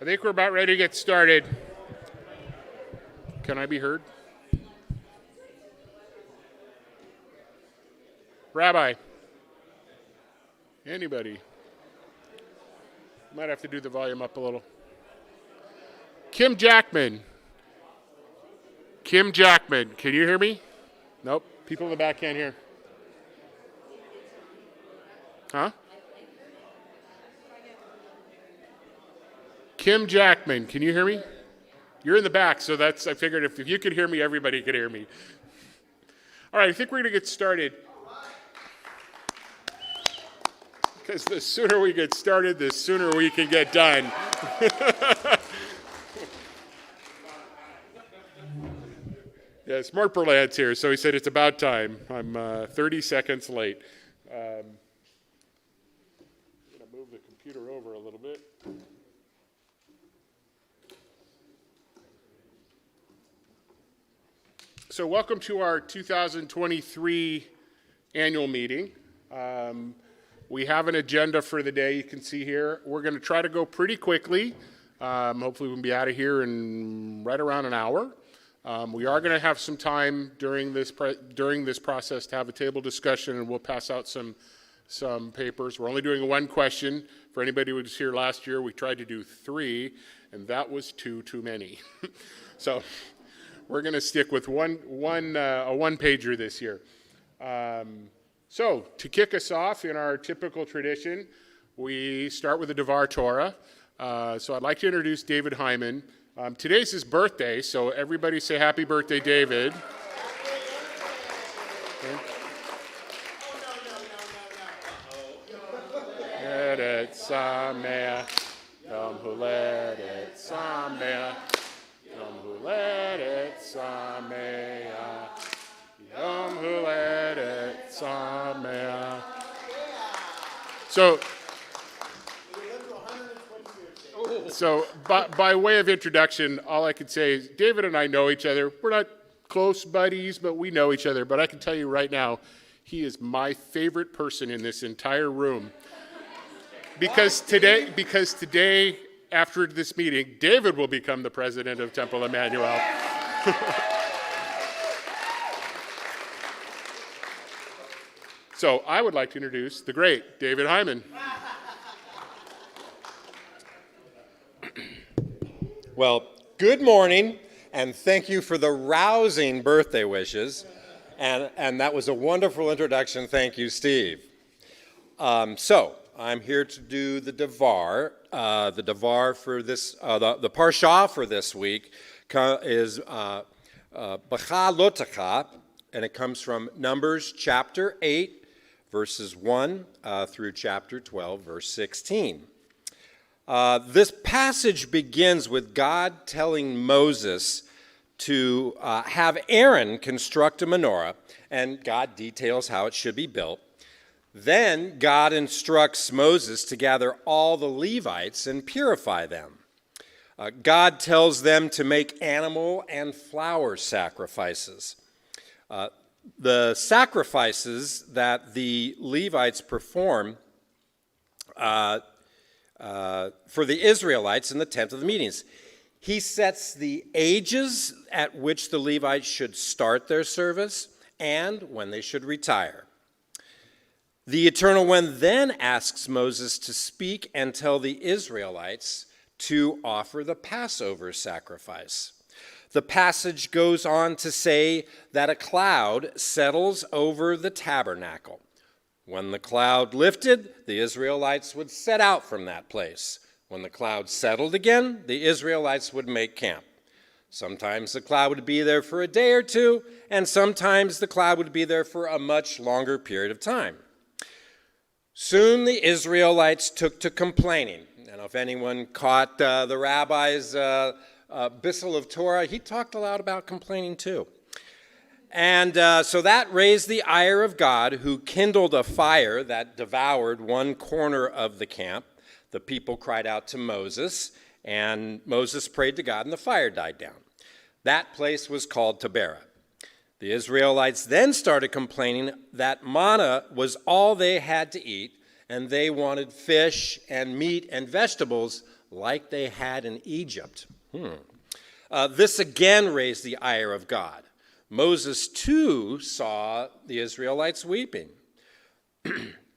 think we're about ready to get started. Can I be heard? Rabbi? Anybody? Might have to do the volume up a little. Kim Jackman. Kim Jackman, can you hear me? Nope, people in the back can't hear. Huh? Kim Jackman, can you hear me? You're in the back, so I figured if you could hear me, everybody could hear me. All right, I think we're going to get started. Because the sooner we get started, the sooner we can get done. Yes, Mark Berland's here, so he said it's about time. I'm 30 seconds late. I'm going to move the computer over a little bit. So welcome to our 2023 annual meeting. We have an agenda for the day you can see here. We're going to try to go pretty quickly. Hopefully we'll be out of here in right around an hour. We are going to have some time during this process to have a table discussion, and we'll pass out some papers. We're only doing one question. For anybody who was here last year, we tried to do 3, and that was too many. So we're going to stick with a one-pager this year. So to kick us off in our typical tradition, we start with the Devar Torah. So I'd like to introduce David Hyman. Today's his birthday, so everybody say happy birthday, David. Yoledet Sameach, Yom Holedet Sameach, Yom Holedet Sameach, Yom Holedet Sameach. So by way of introduction, all I could say is David and I know each other. We're not close buddies, but we know each other. But I can tell you right now, he is my favorite person in this entire room. Because today, after this meeting, David will become the president of Temple Emanu-El. So I would like to introduce the great David Hyman. Well, good morning, and thank you for the rousing birthday wishes. And that was a wonderful introduction. Thank you, Steve. So I'm here to do the Devar. The Devar for this, the Parsha for this week is B'cha Lotecha, and it comes from Numbers chapter 8, verses 1 through chapter 12, verse 16. This passage begins with God telling Moses to have Aaron construct a menorah, and God details how it should be built. Then God instructs Moses to gather all the Levites and purify them. God tells them to make animal and flower sacrifices. The sacrifices that the Levites perform for the Israelites in the tent of the meetings. He sets the ages at which the Levites should start their service and when they should retire. The Eternal One then asks Moses to speak and tell the Israelites to offer the Passover sacrifice. The passage goes on to say that a cloud settles over the tabernacle. When the cloud lifted, the Israelites would set out from that place. When the cloud settled again, the Israelites would make camp. Sometimes the cloud would be there for a day or two, and sometimes the cloud would be there for a much longer period of time. Soon the Israelites took to complaining. And if anyone caught the rabbi's Bissel of Torah, he talked a lot about complaining too. And so that raised the ire of God, who kindled a fire that devoured one corner of the camp. The people cried out to Moses, and Moses prayed to God, and the fire died down. That place was called Taberah. The Israelites then started complaining that manna was all they had to eat, and they wanted fish and meat and vegetables like they had in Egypt. This again raised the ire of God. Moses too saw the Israelites weeping.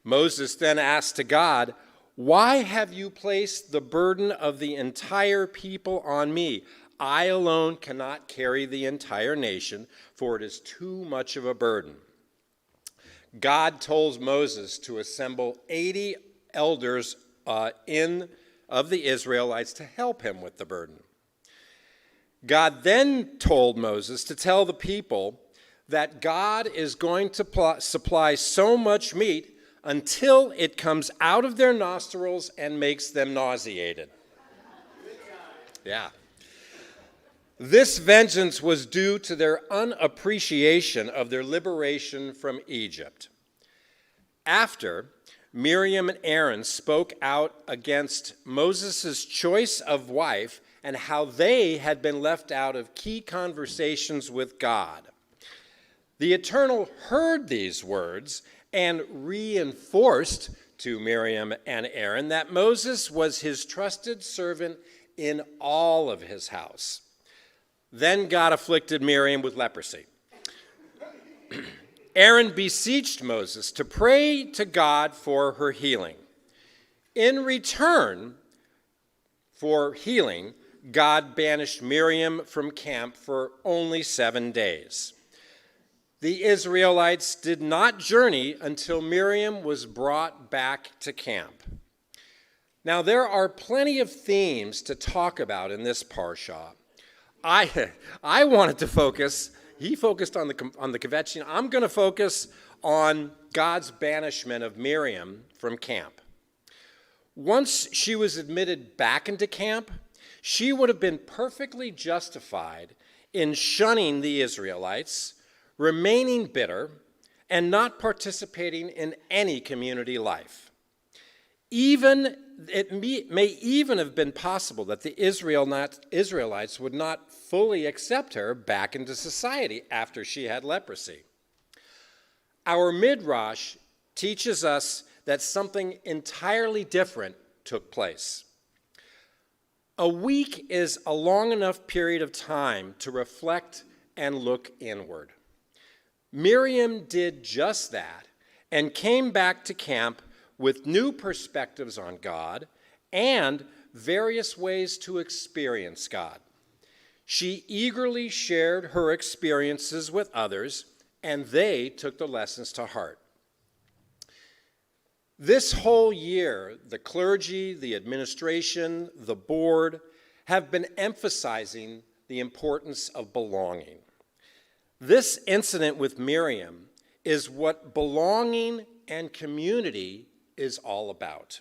Moses then asked to God, "Why have you placed the burden of the entire people on me? I alone cannot carry the entire nation, for it is too much of a burden." God told Moses to assemble 80 elders of the Israelites to help him with the burden. God then told Moses to tell the people that God is going to supply so much meat until it comes out of their nostrils and makes them nauseated. Yeah. This vengeance was due to their unappreciation of their liberation from Egypt. After Miriam and Aaron spoke out against Moses' choice of wife and how they had been left out of key conversations with God, the Eternal heard these words and reinforced to Miriam and Aaron that Moses was his trusted servant in all of his house. Then God afflicted Miriam with leprosy. Aaron beseeched Moses to pray to God for her healing. In return for healing, God banished Miriam from camp for only 7 days. The Israelites did not journey until Miriam was brought back to camp. Now, there are plenty of themes to talk about in this parsha. I wanted to focus, he focused on the kvetching. I'm going to focus on God's banishment of Miriam from camp. Once she was admitted back into camp, she would have been perfectly justified in shunning the Israelites, remaining bitter, and not participating in any community life. It may even have been possible that the Israelites would not fully accept her back into society after she had leprosy. Our Midrash teaches us that something entirely different took place. A week is a long enough period of time to reflect and look inward. Miriam did just that and came back to camp with new perspectives on God and various ways to experience God. She eagerly shared her experiences with others, and they took the lessons to heart. This whole year, the clergy, the administration, the board have been emphasizing the importance of belonging. This incident with Miriam is what belonging and community is all about.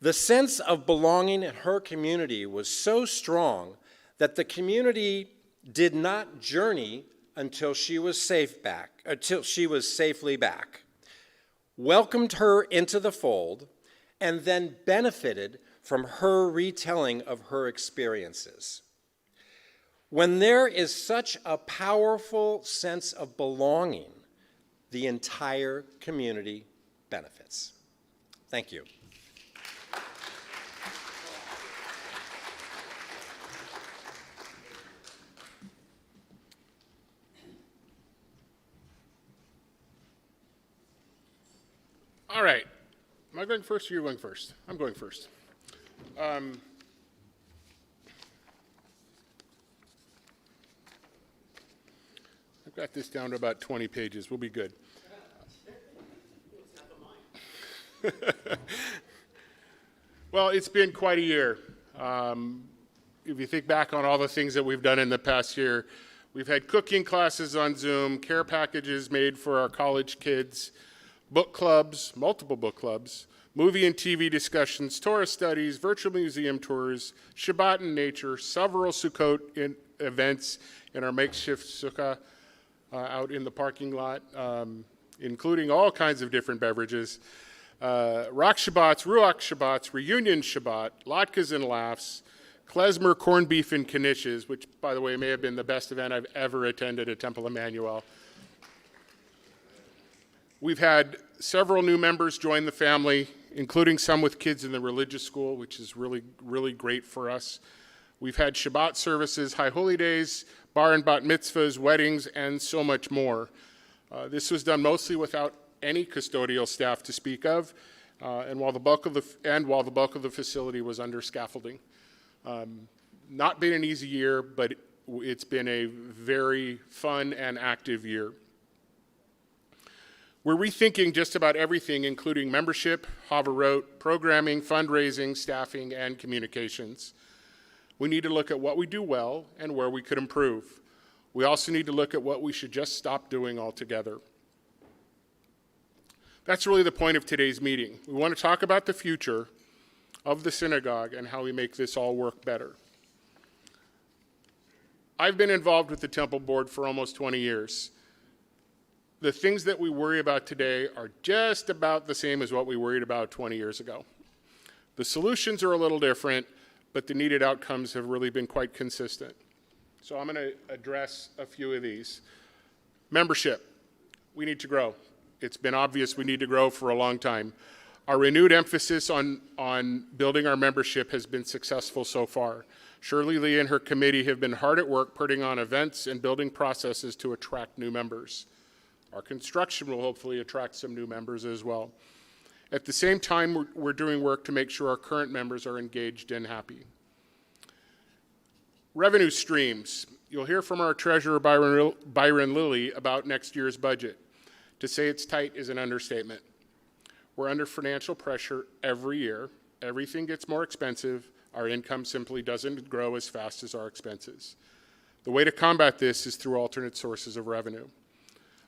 The sense of belonging in her community was so strong that the community did not journey until she was safely back, welcomed her into the fold, and then benefited from her retelling of her experiences. When there is such a powerful sense of belonging, the entire community benefits. Thank you. All right. Am I going first or you're going first? I'm going first. I've got this down to about 20 pages. We'll be good. Well, it's been quite a year. If you think back on all the things that we've done in the past year, we've had cooking classes on Zoom, care packages made for our college kids, book clubs, multiple book clubs, movie and TV discussions, Torah studies, virtual museum tours, Shabbat in nature, several Sukkot events in our makeshift sukkah out in the parking lot, including all kinds of different beverages. Rock Shabbats, Ruach Shabbats, Reunion Shabbat, Latkes and Laughs, klezmer, corned beef, and knishes, which, by the way, may have been the best event I've ever attended at Temple Emanu-El. We've had several new members join the family including some with kids in the religious school, which is really, really great for us. We've had Shabbat services, High Holy Days, bar and bat mitzvahs, weddings, and so much more. This was done mostly without any custodial staff to speak of, and while the bulk of the facility was under scaffolding. Not been an easy year, but it's been a very fun and active year. We're rethinking just about everything, including membership, Haverot, programming, fundraising, staffing, and communications. We need to look at what we do well and where we could improve. We also need to look at what we should just stop doing altogether. That's really the point of today's meeting. We want to talk about the future of the synagogue and how we make this all work better. I've been involved with the Temple Board for almost 20 years. The things that we worry about today are just about the same as what we worried about 20 years ago. The solutions are a little different, but the needed outcomes have really been quite consistent. So I'm going to address a few of these. Membership. We need to grow. It's been obvious we need to grow for a long time. Our renewed emphasis on building our membership has been successful so far. Shirley Lee and her committee have been hard at work putting on events and building processes to attract new members. Our construction will hopefully attract some new members as well. At the same time, we're doing work to make sure our current members are engaged and happy. Revenue streams. You'll hear from our treasurer, Byron Lilly, about next year's budget. To say it's tight is an understatement. We're under financial pressure every year. Everything gets more expensive. Our income simply doesn't grow as fast as our expenses. The way to combat this is through alternate sources of revenue.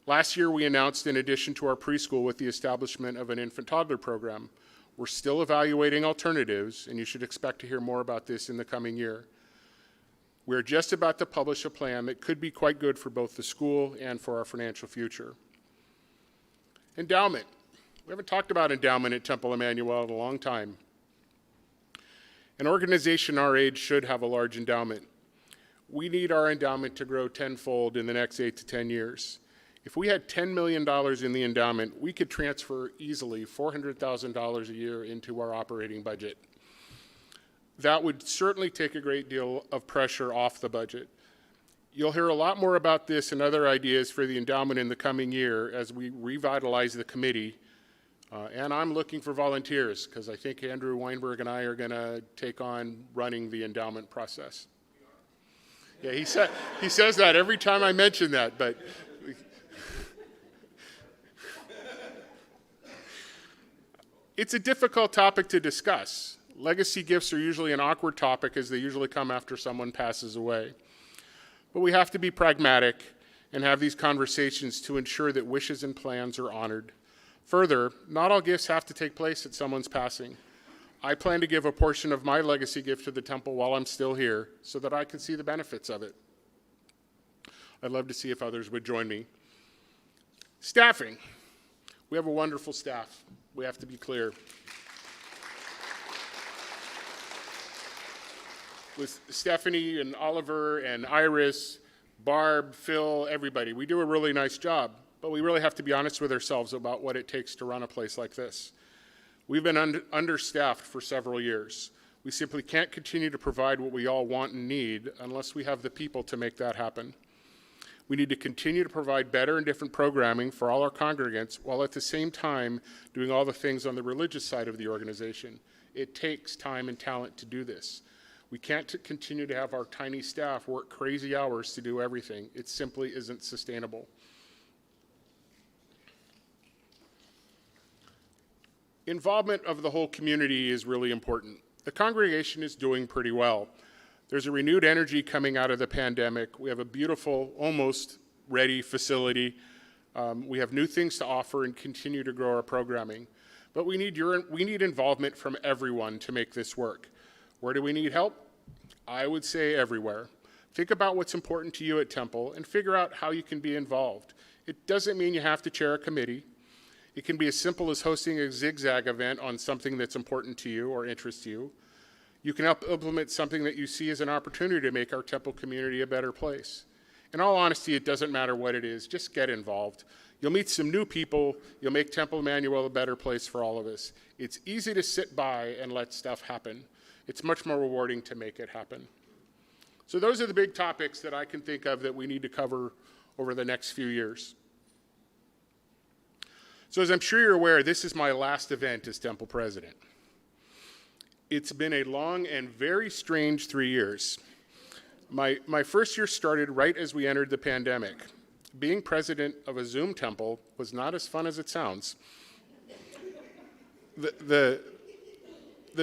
Last year, we announced, in addition to our preschool, with the establishment of an infant-toddler program. We're still evaluating alternatives, and you should expect to hear more about this in the coming year. We're just about to publish a plan that could be quite good for both the school and for our financial future. Endowment. We haven't talked about endowment at Temple Emanu-El in a long time. An organization our age should have a large endowment. We need our endowment to grow tenfold in the next 8 to 10 years. If we had $10 million in the endowment, we could transfer easily $400,000 a year into our operating budget. That would certainly take a great deal of pressure off the budget. You'll hear a lot more about this and other ideas for the endowment in the coming year as we revitalize the committee. And I'm looking for volunteers because I think Andrew Weinberg and I are going to take on running the endowment process. Yeah, he says that every time I mention that, but it's a difficult topic to discuss. Legacy gifts are usually an awkward topic as they usually come after someone passes away. But we have to be pragmatic and have these conversations to ensure that wishes and plans are honored. Further, not all gifts have to take place at someone's passing. I plan to give a portion of my legacy gift to the temple while I'm still here so that I can see the benefits of it. I'd love to see if others would join me. Staffing. We have a wonderful staff. We have to be clear. With Stephanie and Oliver and Iris, Barb, Phil, everybody, we do a really nice job, but we really have to be honest with ourselves about what it takes to run a place like this. We've been understaffed for several years. We simply can't continue to provide what we all want and need unless we have the people to make that happen. We need to continue to provide better and different programming for all our congregants while at the same time doing all the things on the religious side of the organization. It takes time and talent to do this. We can't continue to have our tiny staff work crazy hours to do everything. It simply isn't sustainable. Involvement of the whole community is really important. The congregation is doing pretty well. There's a renewed energy coming out of the pandemic. We have a beautiful, almost ready facility. We have new things to offer and continue to grow our programming. But we need involvement from everyone to make this work. Where do we need help? I would say everywhere. Think about what's important to you at Temple and figure out how you can be involved. It doesn't mean you have to chair a committee. It can be as simple as hosting a zigzag event on something that's important to you or interests you. You can help implement something that you see as an opportunity to make our Temple community a better place. In all honesty, it doesn't matter what it is, just get involved. You'll meet some new people, you'll make Temple Emanu-El a better place for all of us. It's easy to sit by and let stuff happen. It's much more rewarding to make it happen. So those are the big topics that I can think of that we need to cover over the next few years. So as I'm sure you're aware, this is my last event as Temple President. It's been a long and very strange 3 years. My first year started right as we entered the pandemic. Being president of a Zoom temple was not as fun as it sounds. The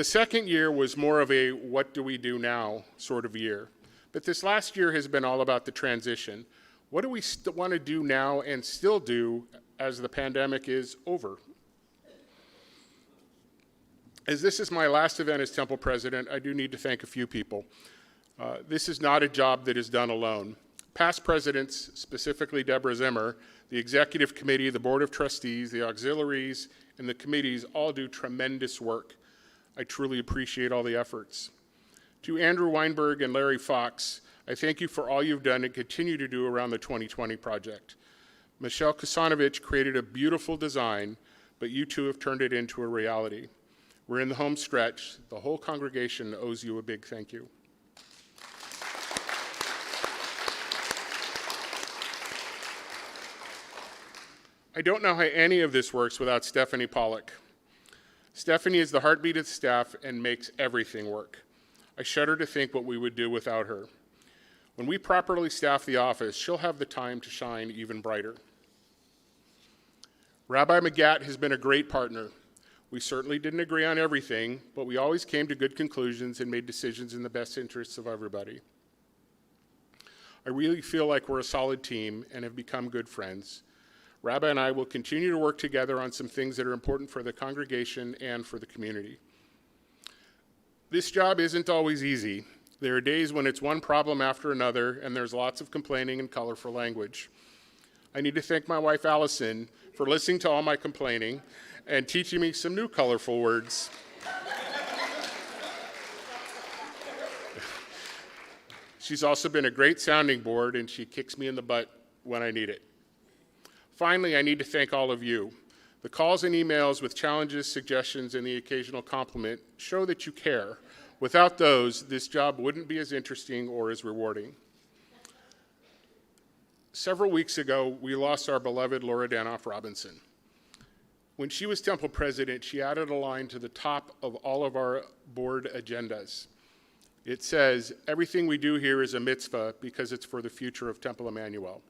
second year was more of a what do we do now sort of year. But this last year has been all about the transition. What do we want to do now and still do as the pandemic is over? As this is my last event as Temple President, I do need to thank a few people. This is not a job that is done alone. Past presidents, specifically Deborah Zimmer, the Executive Committee, the Board of Trustees, the auxiliaries, and the committees all do tremendous work. I truly appreciate all the efforts. To Andrew Weinberg and Larry Fox, I thank you for all you've done and continue to do around the 2020 project. Michelle Kasanovich created a beautiful design, but you two have turned it into a reality. We're in the home stretch. The whole congregation owes you a big thank you. I don't know how any of this works without Stephanie Pollock. Stephanie is the heartbeat of the staff and makes everything work. I shudder to think what we would do without her. When we properly staff the office, she'll have the time to shine even brighter. Rabbi Magat has been a great partner. We certainly didn't agree on everything, but we always came to good conclusions and made decisions in the best interests of everybody. I really feel like we're a solid team and have become good friends. Rabbi and I will continue to work together on some things that are important for the congregation and for the community. This job isn't always easy. There are days when it's one problem after another, and there's lots of complaining and colorful language. I need to thank my wife, Allison, for listening to all my complaining and teaching me some new colorful words. She's also been a great sounding board, and she kicks me in the butt when I need it. Finally, I need to thank all of you. The calls and emails with challenges, suggestions, and the occasional compliment show that you care. Without those, this job wouldn't be as interesting or as rewarding. Several weeks ago, we lost our beloved Laura Danoff Robinson. When she was Temple President, she added a line to the top of all of our board agendas. It says, "Everything we do here is a mitzvah because it's for the future of Temple Emanu-El."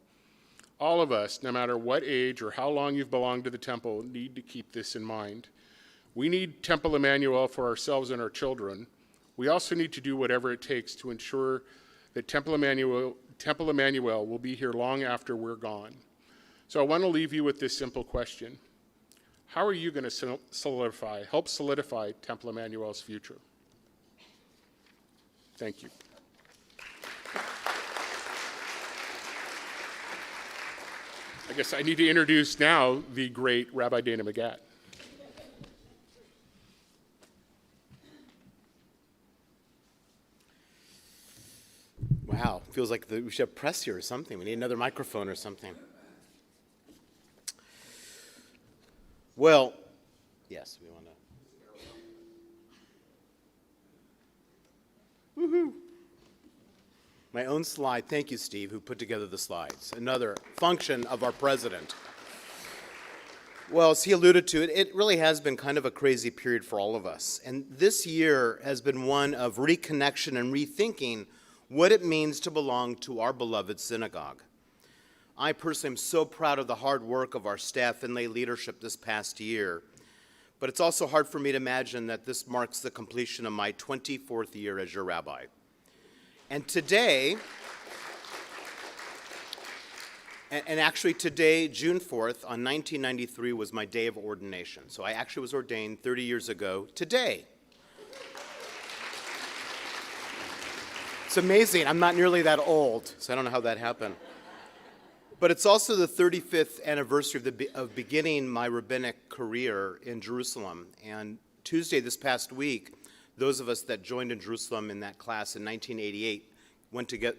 All of us, no matter what age or how long you've belonged to the temple, need to keep this in mind. We need Temple Emanu-El for ourselves and our children. We also need to do whatever it takes to ensure that Temple Emanu-El will be here long after we're gone. So I want to leave you with this simple question. How are you going to help solidify Temple Emanu-El's future? Thank you. I guess I need to introduce now the great Rabbi Dana Magat. Wow, feels like we should have press here or something. We need another microphone or something. Well, yes, we want to. Woohoo! My own slide. Thank you, Steve, who put together the slides. Another function of our president. Well, as he alluded to, it really has been kind of a crazy period for all of us. And this year has been one of reconnection and rethinking what it means to belong to our beloved synagogue. I personally am so proud of the hard work of our staff and lay leadership this past year, but it's also hard for me to imagine that this marks the completion of my 24th year as your rabbi. And today, and actually today, June 4th, on 1993 was my day of ordination. So I actually was ordained 30 years ago today. It's amazing. I'm not nearly that old, so I don't know how that happened. But it's also the 35th anniversary of beginning my rabbinic career in Jerusalem. And Tuesday this past week, those of us that joined in Jerusalem in that class in 1988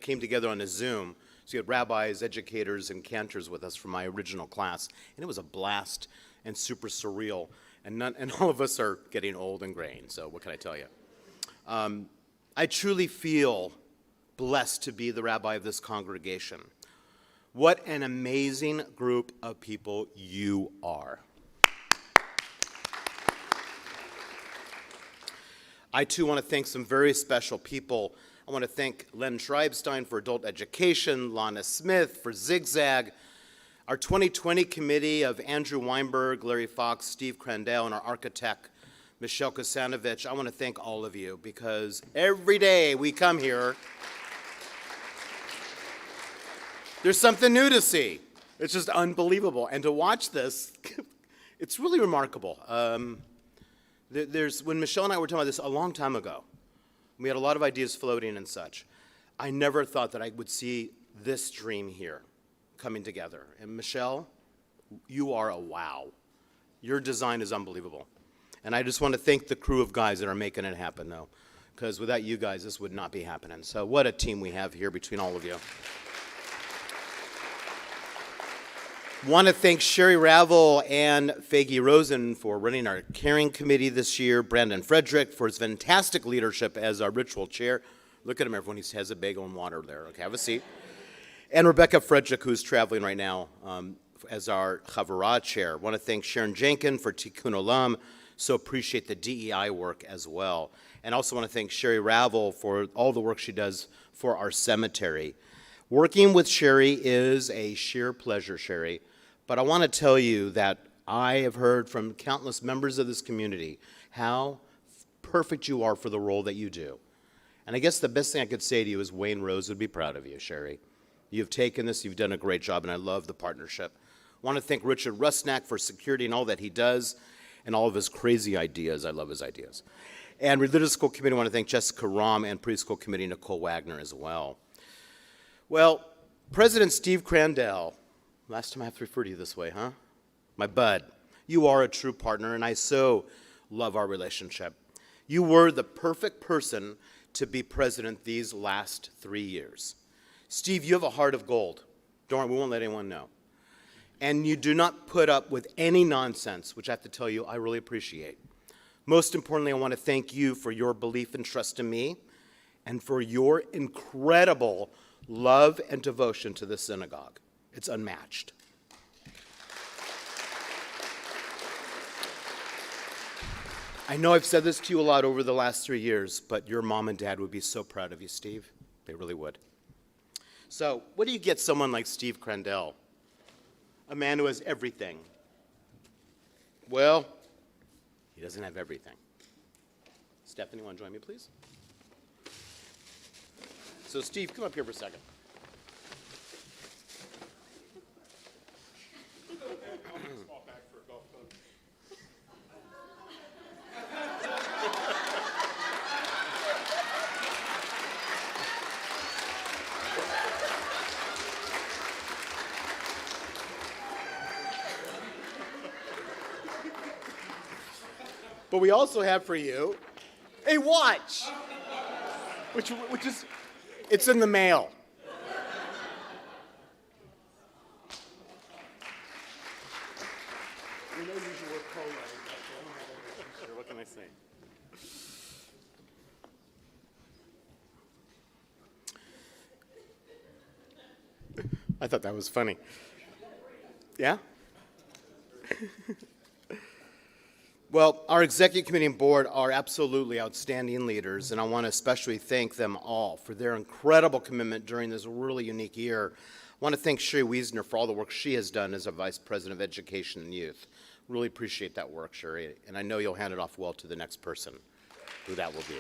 came together on a Zoom. So you had rabbis, educators, and cantors with us from my original class, and it was a blast and super surreal. And all of us are getting old and graying, so what can I tell you? I truly feel blessed to be the rabbi of this congregation. What an amazing group of people you are. I too want to thank some very special people. I want to thank Len Schreibstein for adult education, Lana Smith for Zigzag, our 2020 committee of Andrew Weinberg, Larry Fox, Steve Crandell, and our architect, Michelle Kosanovich. I want to thank all of you because every day we come here, there's something new to see. It's just unbelievable. And to watch this, it's really remarkable. When Michelle and I were talking about this a long time ago, we had a lot of ideas floating and such. I never thought that I would see this dream here coming together. And Michelle, you are a wow. Your design is unbelievable. And I just want to thank the crew of guys that are making it happen, though, because without you guys, this would not be happening. So what a team we have here between all of you. Want to thank Sherry Ravel and Faggy Rosen for running our caring committee this year, Brandon Frederick for his fantastic leadership as our ritual chair. Look at him, everyone. He has a bagel and water there. Okay, have a seat. And Rebecca Frederick, who's traveling right now as our Chavarah chair. Want to thank Sharon Jenkin for Tikkun Olam. So appreciate the DEI work as well. And also want to thank Sherry Ravel for all the work she does for our cemetery. Working with Sherry is a sheer pleasure, Sherry. But I want to tell you that I have heard from countless members of this community how perfect you are for the role that you do. And I guess the best thing I could say to you is Wayne Rose would be proud of you, Sherry. You've taken this, you've done a great job, and I love the partnership. I want to thank Richard Rusnak for security and all that he does, and all of his crazy ideas. I love his ideas. And Religious School Committee, I want to thank Jessica Rahm and Preschool Committee Nicole Wagner as well. Well, President Steve Crandell, last time I have to refer to you this way, huh? My bud, you are a true partner, and I so love our relationship. You were the perfect person to be president these last 3 years. Steve, you have a heart of gold. Don't worry, we won't let anyone know. And you do not put up with any nonsense, which I have to tell you I really appreciate. Most importantly, I want to thank you for your belief and trust in me and for your incredible love and devotion to the synagogue. It's unmatched. I know I've said this to you a lot over the last 3 years, but your mom and dad would be so proud of you, Steve. They really would. So, what do you get someone like Steve Crandell? A man who has everything. Well, he doesn't have everything. Stephanie, want to join me, please? So, Steve, come up here for a second. But we also have for you a watch, which is, it's in the mail. We know you usually work polo, but what can I say? I thought that was funny. Yeah? Well, our executive committee and board are absolutely outstanding leaders, and I want to especially thank them all for their incredible commitment during this really unique year. I want to thank Sherry Wiesner for all the work she has done as a Vice President of Education and Youth. Really appreciate that work, Sherry, and I know you'll hand it off well to the next person, who that will be.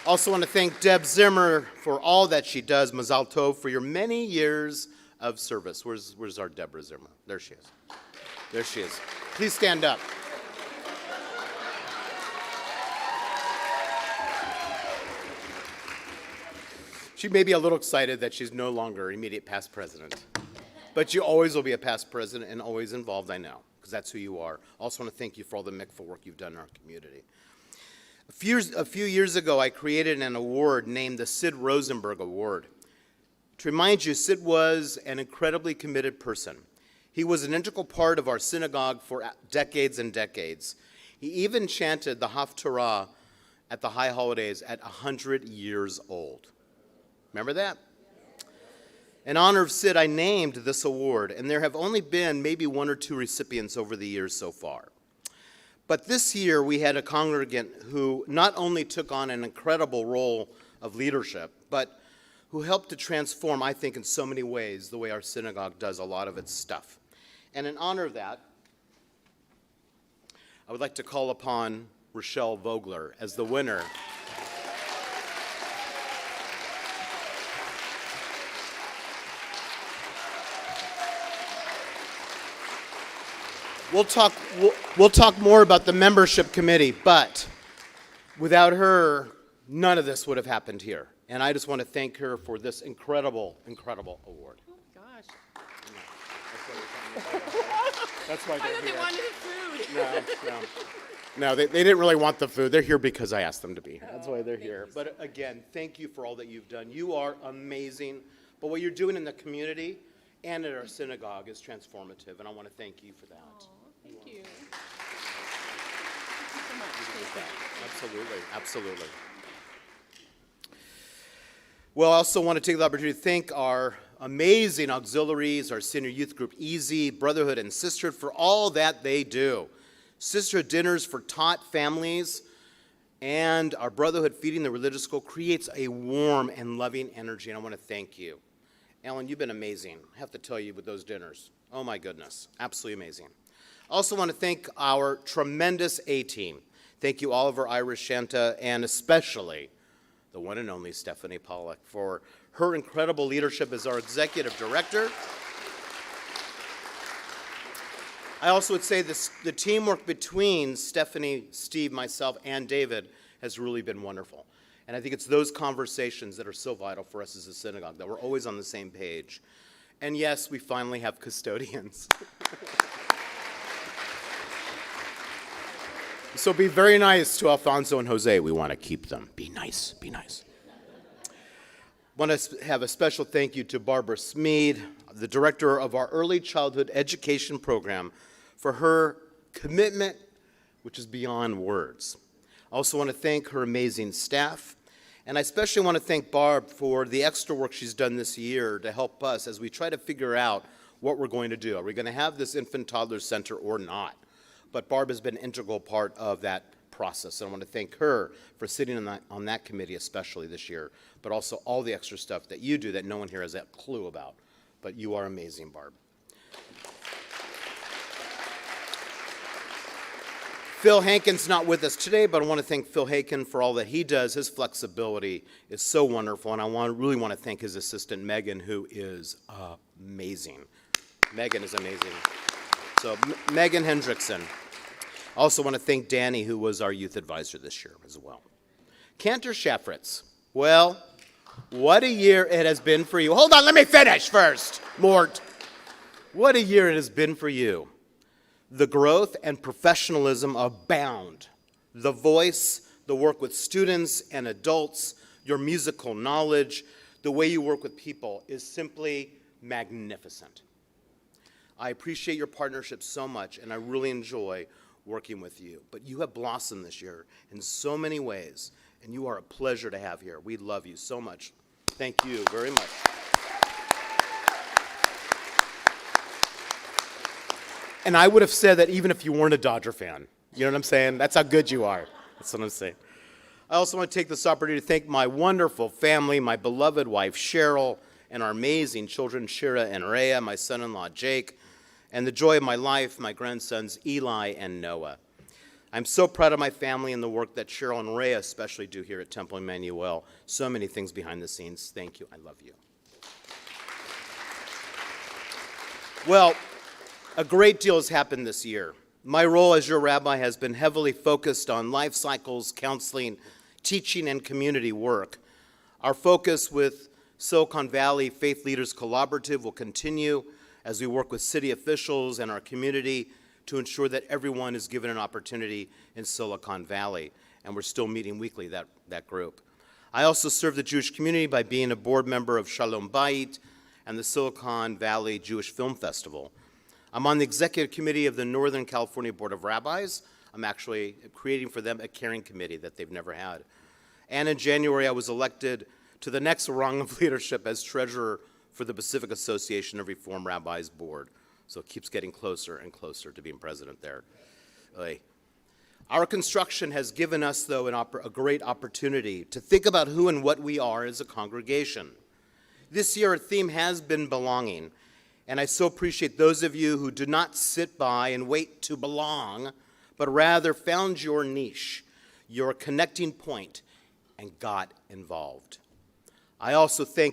Also want to thank Deb Zimmer for all that she does, Mazal Tov, for your many years of service. Where's our Deborah Zimmer? There she is. There she is. Please stand up. She may be a little excited that she's no longer immediate past president, but you always will be a past president and always involved, I know, because that's who you are. Also want to thank you for all the mikvah work you've done in our community. A few years ago, I created an award named the Sid Rosenberg Award. To remind you, Sid was an incredibly committed person. He was an integral part of our synagogue for decades and decades. He even chanted the Haftarah at the high holidays at 100 years old. Remember that? In honor of Sid, I named this award, and there have only been maybe one or two recipients over the years so far. But this year, we had a congregant who not only took on an incredible role of leadership, but who helped to transform, I think, in so many ways, the way our synagogue does a lot of its stuff. And in honor of that, I would like to call upon Rochelle Vogler as the winner. We'll talk more about the membership committee, but without her, none of this would have happened here. And I just want to thank her for this incredible, incredible award. Oh, gosh. That's why I thought they wanted the food. No, they didn't really want the food. They're here because I asked them to be here. That's why they're here. But again, thank you for all that you've done. You are amazing. But what you're doing in the community and at our synagogue is transformative, and I want to thank you for that. Oh, thank you. Thank you so much. Thank you. Absolutely, absolutely. Well, I also want to take the opportunity to thank our amazing auxiliaries, our senior youth group, Easy, Brotherhood, and Sisterhood for all that they do. Sisterhood dinners for tot families and our Brotherhood feeding the religious school creates a warm and loving energy, and I want to thank you. Ellen, you've been amazing. I have to tell you with those dinners. Oh my goodness, absolutely amazing. I also want to thank our tremendous A-team. Thank you, Oliver, Iris, Shanta, and especially the one and only Stephanie Pollack for her incredible leadership as our executive director. I also would say this, the teamwork between Stephanie, Steve, myself, and David has really been wonderful. And I think it's those conversations that are so vital for us as a synagogue, that we're always on the same page. And yes, we finally have custodians. So be very nice to Alfonso and Jose. We want to keep them. Be nice, be nice. Want to have a special thank you to Barbara Smead, the director of our early childhood education program, for her commitment, which is beyond words. I also want to thank her amazing staff, and I especially want to thank Barb for the extra work she's done this year to help us as we try to figure out what we're going to do. Are we going to have this infant toddler center or not? But Barb has been an integral part of that process, and I want to thank her for sitting on that committee especially this year, but also all the extra stuff that you do that no one here has a clue about. But you are amazing, Barb. Phil Hankin's not with us today, but I want to thank Phil Hankin for all that he does. His flexibility is so wonderful, and I really want to thank his assistant, Megan, who is amazing. Megan is amazing. So, Megan Hendrickson. I also want to thank Danny, who was our youth advisor this year as well. Cantor Shafritz. Well, what a year it has been for you. Hold on, let me finish first, Mort. What a year it has been for you. The growth and professionalism abound. The voice, the work with students and adults, your musical knowledge, the way you work with people is simply magnificent. I appreciate your partnership so much, and I really enjoy working with you. But you have blossomed this year in so many ways, and you are a pleasure to have here. We love you so much. Thank you very much. And I would have said that even if you weren't a Dodger fan. You know what I'm saying? That's how good you are. That's what I'm saying. I also want to take this opportunity to thank my wonderful family, my beloved wife, Cheryl, and our amazing children, Shira and Rhea, my son-in-law, Jake, and the joy of my life, my grandsons, Eli and Noah. I'm so proud of my family and the work that Cheryl and Rhea especially do here at Temple Emanu-El. So many things behind the scenes. Thank you. I love you. Well, a great deal has happened this year. My role as your rabbi has been heavily focused on life cycles, counseling, teaching, and community work. Our focus with Silicon Valley Faith Leaders Collaborative will continue as we work with city officials and our community to ensure that everyone is given an opportunity in Silicon Valley. And we're still meeting weekly, that group. I also serve the Jewish community by being a board member of Shalom Bayit and the Silicon Valley Jewish Film Festival. I'm on the executive committee of the Northern California Board of Rabbis. I'm actually creating for them a caring committee that they've never had. And in January, I was elected to the next rung of leadership as treasurer for the Pacific Association of Reform Rabbis Board. So it keeps getting closer and closer to being president there. Oy. Our construction has given us, though, a great opportunity to think about who and what we are as a congregation. This year, our theme has been belonging, and I so appreciate those of you who do not sit by and wait to belong, but rather found your niche, your connecting point, and got involved. I also thank